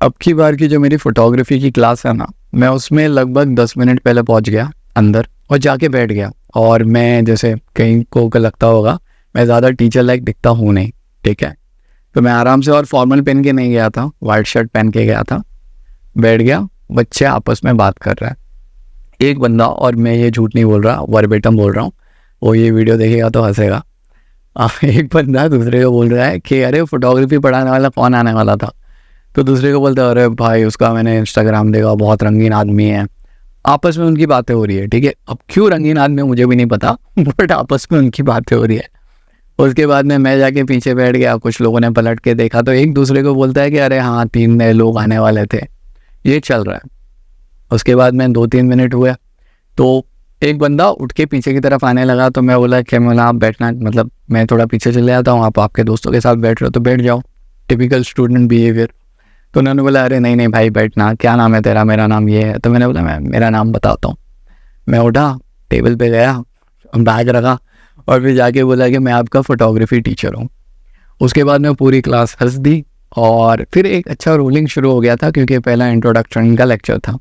अब की बार की जो मेरी फोटोग्राफी की क्लास है ना, मैं उसमें लगभग 10 मिनट पहले पहुंच गया अंदर और जाके बैठ गया। और मैं जैसे कहीं को लगता होगा मैं ज़्यादा टीचर लाइक दिखता हूँ नहीं, ठीक है। तो मैं आराम से और फॉर्मल पहन के नहीं गया था, वाइट शर्ट पहन के गया था। बैठ गया, बच्चे आपस में बात कर रहे हैं। एक बंदा, और मैं ये झूठ नहीं बोल रहा, वर्बेटम बोल रहा हूँ, वो ये वीडियो देखेगा तो हंसेगा। एक बंदा दूसरे को बोल रहा है कि अरे फोटोग्राफी पढ़ाने वाला कौन आने वाला था। तो दूसरे को बोलता है अरे भाई उसका मैंने इंस्टाग्राम देखा, बहुत रंगीन आदमी है। आपस में उनकी बातें हो रही है, ठीक है। अब क्यों रंगीन आदमी मुझे भी नहीं पता बट आपस में उनकी बातें हो रही है। उसके बाद में मैं जाके पीछे बैठ गया, कुछ लोगों ने पलट के देखा तो एक दूसरे को बोलता है कि अरे हाँ 3 नए लोग आने वाले थे। ये चल रहा है। उसके बाद में 2-3 मिनट हुए तो एक बंदा उठ के पीछे की तरफ आने लगा। तो मैं बोला कि मैं आप बैठना, मतलब मैं थोड़ा पीछे चले जाता हूँ, आप आपके दोस्तों के साथ बैठ रहे हो तो बैठ जाओ, टिपिकल स्टूडेंट बिहेवियर। तो उन्होंने बोला अरे नहीं नहीं भाई बैठना, क्या नाम है तेरा? मेरा नाम ये है। तो मैंने बोला मैं मेरा नाम बताता हूँ। मैं उठा, टेबल पे गया, बैग रखा और फिर जाके बोला कि मैं आपका फोटोग्राफी टीचर हूँ। उसके बाद में पूरी क्लास हंस दी और फिर एक अच्छा रोलिंग शुरू हो गया था क्योंकि पहला इंट्रोडक्शन का लेक्चर था।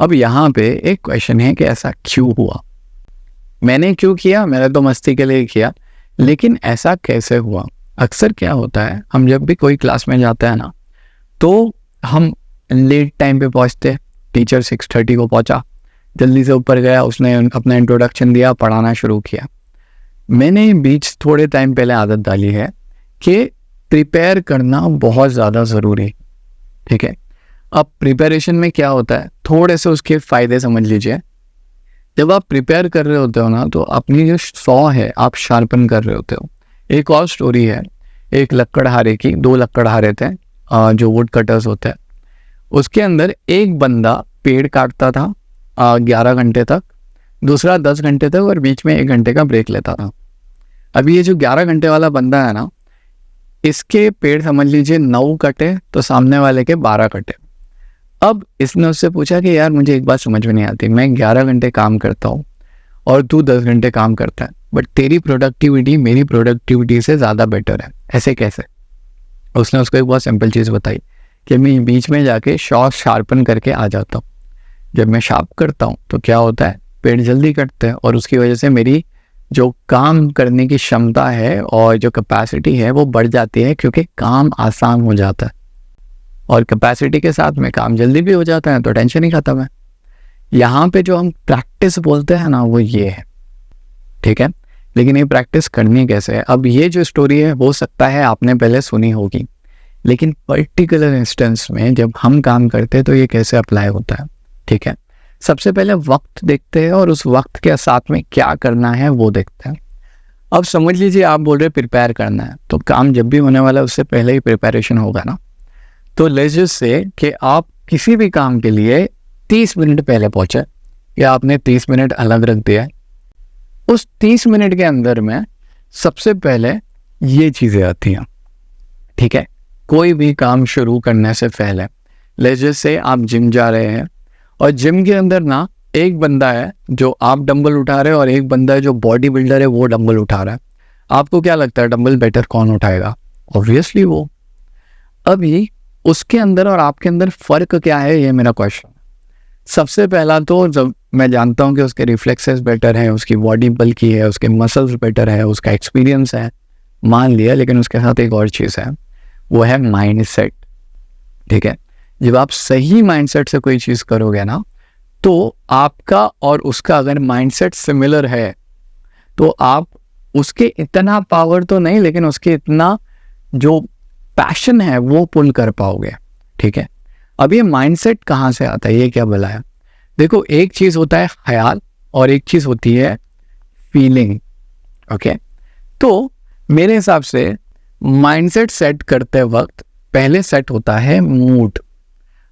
अब यहाँ पे एक क्वेश्चन है कि ऐसा क्यों हुआ? मैंने क्यों किया? मैंने तो मस्ती के लिए किया, लेकिन ऐसा कैसे हुआ? अक्सर क्या होता है, हम जब भी कोई क्लास में जाते हैं ना तो हम लेट टाइम पे पहुंचते। टीचर 6:30 को पहुंचा, जल्दी से ऊपर गया, उसने अपना इंट्रोडक्शन दिया, पढ़ाना शुरू किया। मैंने बीच थोड़े टाइम पहले आदत डाली है कि प्रिपेयर करना बहुत ज़्यादा ज़रूरी, ठीक है। अब प्रिपरेशन में क्या होता है, थोड़े से उसके फ़ायदे समझ लीजिए। जब आप प्रिपेयर कर रहे होते हो ना तो अपनी जो सॉ है आप शार्पन कर रहे होते हो। एक और स्टोरी है, एक लकड़हारे की, 2 लकड़हारे थे जो वुड कटर्स होते हैं। उसके अंदर एक बंदा पेड़ काटता था 11 घंटे तक, दूसरा 10 घंटे तक और बीच में 1 घंटे का ब्रेक लेता था। अभी ये जो 11 घंटे वाला बंदा है ना, इसके पेड़ समझ लीजिए 9 कटे तो सामने वाले के 12 कटे। अब इसने उससे पूछा कि यार मुझे एक बात समझ में नहीं आती, मैं 11 घंटे काम करता हूँ और तू 10 घंटे काम करता है, बट तेरी प्रोडक्टिविटी मेरी प्रोडक्टिविटी से ज़्यादा बेटर है, ऐसे कैसे? उसने उसको एक बहुत सिंपल चीज़ बताई कि मैं बीच में जाके शॉ शार्पन करके आ जाता हूँ। जब मैं शार्प करता हूँ तो क्या होता है, पेड़ जल्दी कटते हैं और उसकी वजह से मेरी जो काम करने की क्षमता है और जो कैपेसिटी है वो बढ़ जाती है, क्योंकि काम आसान हो जाता है और कैपेसिटी के साथ में काम जल्दी भी हो जाता है, तो टेंशन ही खत्म है। यहाँ पे जो हम प्रैक्टिस बोलते हैं ना वो ये है, ठीक है। लेकिन ये प्रैक्टिस करनी कैसे है? अब ये जो स्टोरी है हो सकता है आपने पहले सुनी होगी, लेकिन पर्टिकुलर इंस्टेंस में जब हम काम करते हैं तो ये कैसे अप्लाई होता है, ठीक है। सबसे पहले वक्त देखते हैं और उस वक्त के साथ में क्या करना है वो देखते हैं। अब समझ लीजिए आप बोल रहे प्रिपेयर करना है, तो काम जब भी होने वाला है उससे पहले ही प्रिपरेशन होगा ना। तो लेट्स जस्ट से कि आप किसी भी काम के लिए 30 मिनट पहले पहुंचे या आपने 30 मिनट अलग रख दिया है, उस 30 मिनट के अंदर में सबसे पहले ये चीज़ें आती हैं, ठीक है। कोई भी काम शुरू करने से पहले लेट्स जस्ट से आप जिम जा रहे हैं और जिम के अंदर ना एक बंदा है जो आप डंबल उठा रहे हैं और एक बंदा है जो बॉडी बिल्डर है वो डंबल उठा रहा है। आपको क्या लगता है डंबल बेटर कौन उठाएगा? ऑब्वियसली वो। अभी उसके अंदर और आपके अंदर फ़र्क क्या है, ये मेरा क्वेश्चन। सबसे पहला तो जब मैं जानता हूँ कि उसके रिफ्लेक्सेस बेटर हैं, उसकी बॉडी बल्की है, उसके मसल्स बेटर है, उसका एक्सपीरियंस है, मान लिया, लेकिन उसके साथ एक और चीज़ है, वो है माइंडसेट, ठीक है। जब आप सही माइंडसेट से कोई चीज़ करोगे ना तो आपका और उसका अगर माइंडसेट सिमिलर है तो आप उसके इतना पावर तो नहीं, लेकिन उसके इतना जो पैशन है वो पुल कर पाओगे, ठीक है। अब ये माइंडसेट कहाँ से आता है, ये क्या भला है? देखो, एक चीज़ होता है ख्याल और एक चीज़ होती है फीलिंग, ओके। तो मेरे हिसाब से माइंडसेट सेट करते वक्त पहले सेट होता है मूड।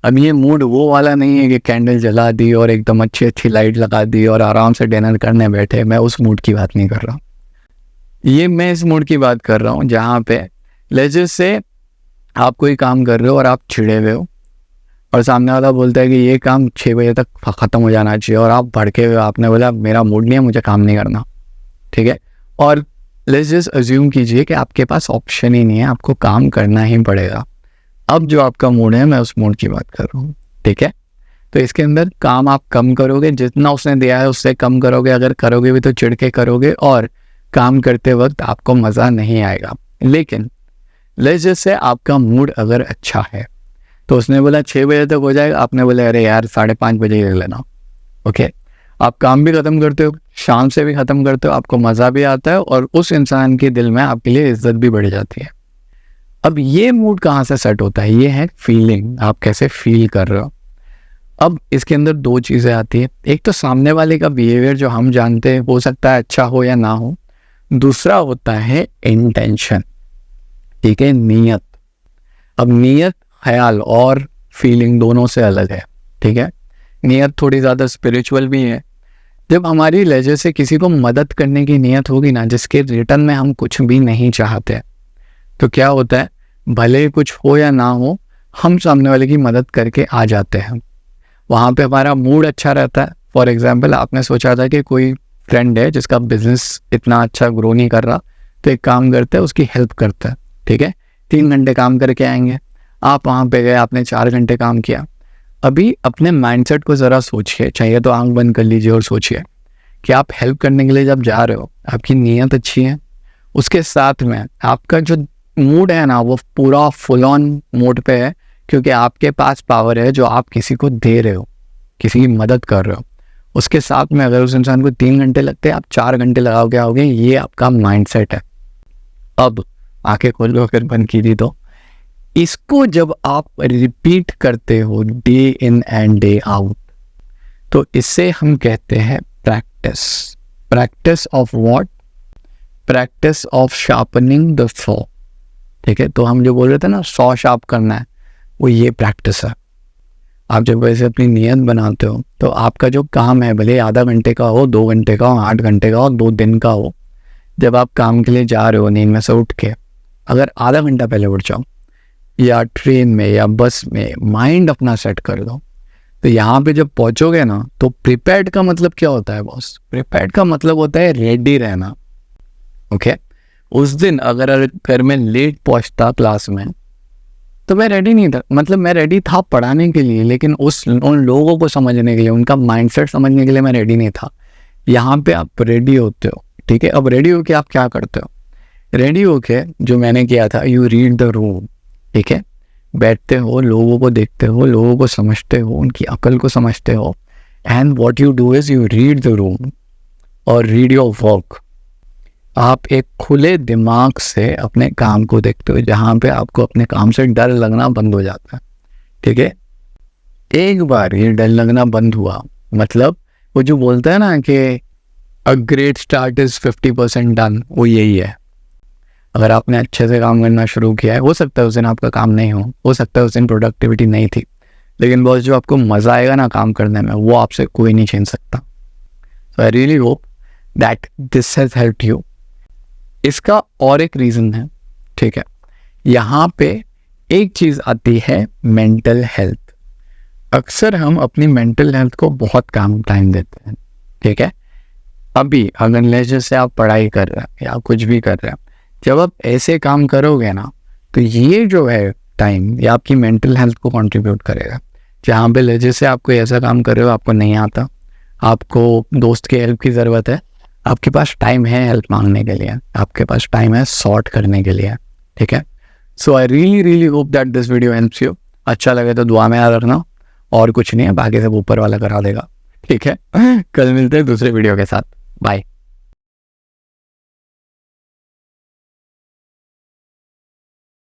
अब ये मूड वो वाला नहीं है कि कैंडल जला दी और एकदम अच्छी अच्छी लाइट लगा दी और आराम से डिनर करने बैठे, मैं उस मूड की बात नहीं कर रहा। ये मैं इस मूड की बात कर रहा हूँ जहाँ पे लेट्स जस्ट से आप कोई काम कर रहे हो और आप चिढ़े हुए हो और सामने वाला बोलता है कि ये काम 6 बजे तक ख़त्म हो जाना चाहिए और आप भड़के हुए, आपने बोला मेरा मूड नहीं है, मुझे काम नहीं करना, ठीक है। और लेट्स जस्ट अज्यूम कीजिए कि आपके पास ऑप्शन ही नहीं है, आपको काम करना ही पड़ेगा। अब जो आपका मूड है, मैं उस मूड की बात कर रहा हूँ, ठीक है। तो इसके अंदर काम आप कम करोगे, जितना उसने दिया है उससे कम करोगे, अगर करोगे भी तो चिढ़ के करोगे, और काम करते वक्त आपको मज़ा नहीं आएगा। लेकिन जैसे आपका मूड अगर अच्छा है, तो उसने बोला 6 बजे तक हो जाएगा, आपने बोला अरे यार 5:30 बजे ही ले लेना, ओके। आप काम भी ख़त्म करते हो, शाम से भी ख़त्म करते हो, आपको मज़ा भी आता है, और उस इंसान के दिल में आपके लिए इज्जत भी बढ़ जाती है। अब ये मूड कहाँ से सेट होता है? ये है फीलिंग, आप कैसे फील कर रहे हो। अब इसके अंदर 2 चीज़ें आती है, एक तो सामने वाले का बिहेवियर जो हम जानते हैं, हो सकता है अच्छा हो या ना हो। दूसरा होता है इंटेंशन, ठीक है, नीयत। अब नीयत ख्याल और फीलिंग दोनों से अलग है, ठीक है। नीयत थोड़ी ज़्यादा स्पिरिचुअल भी है। जब हमारी लहजे से किसी को मदद करने की नीयत होगी ना, जिसके रिटर्न में हम कुछ भी नहीं चाहते, तो क्या होता है, भले कुछ हो या ना हो, हम सामने वाले की मदद करके आ जाते हैं। वहाँ पे हमारा मूड अच्छा रहता है। फॉर एग्जांपल, आपने सोचा था कि कोई फ्रेंड है जिसका बिजनेस इतना अच्छा ग्रो नहीं कर रहा, तो एक काम करते हैं, उसकी हेल्प करते हैं, ठीक है। 3 घंटे काम करके आएंगे, आप वहाँ पे गए, आपने 4 घंटे काम किया। अभी अपने माइंडसेट को ज़रा सोचिए, चाहिए तो आंख बंद कर लीजिए और सोचिए कि आप हेल्प करने के लिए जब जा रहे हो, आपकी नीयत अच्छी है, उसके साथ में आपका जो मूड है ना, वो पूरा फुल ऑन मोड पे है, क्योंकि आपके पास पावर है जो आप किसी को दे रहे हो, किसी की मदद कर रहे हो। उसके साथ में अगर उस इंसान को 3 घंटे लगते हैं, आप 4 घंटे लगाओ, क्या होगे, ये आपका माइंडसेट है। अब आंखें खोल लो, फिर बंद कीजिए। तो इसको जब आप रिपीट करते हो day in and day out, तो इससे हम कहते हैं practice. Practice of what? Practice of sharpening the saw, ठीक है। तो हम जो बोल रहे थे ना, सॉ शार्प करना है, वो ये प्रैक्टिस है। आप जब वैसे अपनी नियत बनाते हो, तो आपका जो काम है, भले आधा घंटे का हो, 2 घंटे का हो, 8 घंटे का हो, 2 दिन का हो, जब आप काम के लिए जा रहे हो नींद में से उठ के, अगर आधा घंटा पहले उठ जाओ, या ट्रेन में या बस में, माइंड अपना सेट कर दो, तो यहाँ पे जब पहुँचोगे ना, तो प्रिपेयर्ड का मतलब क्या होता है बॉस? प्रिपेयर्ड का मतलब होता है रेडी रहना, ओके। उस दिन अगर मैं लेट पहुँचता क्लास में, तो मैं रेडी नहीं था, मतलब मैं रेडी था पढ़ाने के लिए, लेकिन उन लोगों को समझने के लिए, उनका माइंडसेट समझने के लिए मैं रेडी नहीं था। यहाँ पे आप रेडी होते हो, ठीक है। अब रेडी होके आप क्या करते हो? रेडी होके जो मैंने किया था, यू रीड द रूम, ठीक है। बैठते हो, लोगों को देखते हो, लोगों को समझते हो, उनकी अकल को समझते हो, and what you do is you read the room और रीड योर वर्क। आप एक खुले दिमाग से अपने काम को देखते हो, जहाँ पे आपको अपने काम से डर लगना बंद हो जाता है, ठीक है। एक बार ये डर लगना बंद हुआ, मतलब वो जो बोलता है ना कि a great start is 50% done, वो यही है। अगर आपने अच्छे से काम करना शुरू किया है, हो सकता है उस दिन आपका काम नहीं हो सकता है उस दिन प्रोडक्टिविटी नहीं थी, लेकिन बॉस जो आपको मज़ा आएगा ना काम करने में, वो आपसे कोई नहीं छीन सकता। So I really hope that this has helped you. इसका और एक रीज़न है, ठीक है। यहाँ पे एक चीज़ आती है, मेंटल हेल्थ। अक्सर हम अपनी मेंटल हेल्थ को बहुत कम टाइम देते हैं, ठीक है। अभी अगर जैसे आप पढ़ाई कर रहे हैं या कुछ भी कर रहे हैं, जब आप ऐसे काम करोगे ना, तो ये जो है टाइम, ये आपकी मेंटल हेल्थ को कंट्रीब्यूट करेगा। जहाँ पे जैसे आप कोई ऐसा काम कर रहे हो, आपको नहीं आता, आपको दोस्त की हेल्प की ज़रूरत है, आपके पास टाइम है हेल्प मांगने के लिए, आपके पास टाइम है सॉर्ट करने के लिए, ठीक है। So I really hope that this video helps you. अच्छा लगे तो दुआ में याद रखना, और कुछ नहीं है, बाकी सब ऊपर वाला करा देगा, ठीक है। कल मिलते हैं दूसरे वीडियो के साथ, बाय।